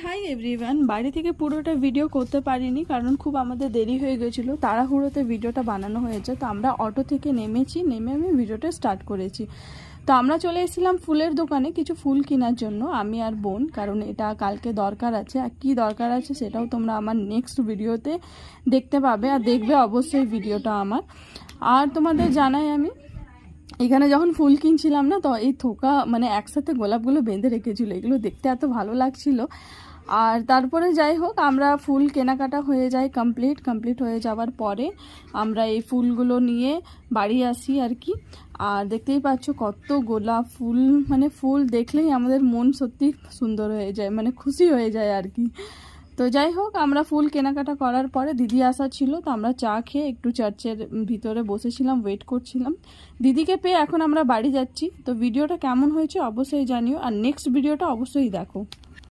Hi everyone, বাড়ি থেকে পুরোটা ভিডিও করতে পারিনি কারণ খুব আমাদের দেরি হয়ে গেছিলো, তাড়াহুড়োতে ভিডিওটা বানানো হয়েছে। তো আমরা অটো থেকে নেমেছি, নেমে আমি ভিডিওটা স্টার্ট করেছি। তো আমরা চলে এসেছিলাম ফুলের দোকানে কিছু ফুল কেনার জন্য, আমি আর বোন, কারণ এটা কালকে দরকার আছে। আর কি দরকার আছে সেটাও তোমরা আমার নেক্সট ভিডিওতে দেখতে পাবে, আর দেখবে অবশ্যই ভিডিওটা আমার। আর তোমাদের জানাই আমি এখানে যখন ফুল কিনছিলাম না, তো এই থোকা মানে একসাথে গোলাপগুলো বেঁধে রেখেছিল, এগুলো দেখতে এত ভালো লাগছিল। আর তারপরে যাই হোক, আমরা ফুল কেনাকাটা হয়ে যায়, কমপ্লিট হয়ে যাওয়ার পরে আমরা এই ফুলগুলো নিয়ে বাড়ি আসি আর কি। আর দেখতেই পাচ্ছ কত গোলাপ ফুল, মানে ফুল দেখলেই আমাদের মন সত্যি সুন্দর হয়ে যায়, মানে খুশি হয়ে যায় আর কি। তো যাই হোক, আমরা ফুল কেনাকাটা করার পরে দিদি আসা ছিল, তো আমরা চা খেয়ে একটু চার্চের ভিতরে বসেছিলাম, ওয়েট করছিলাম। দিদিকে পেয়ে এখন আমরা বাড়ি যাচ্ছি। তো ভিডিওটা কেমন হয়েছে অবশ্যই জানিও, আর নেক্সট ভিডিওটা অবশ্যই দেখো।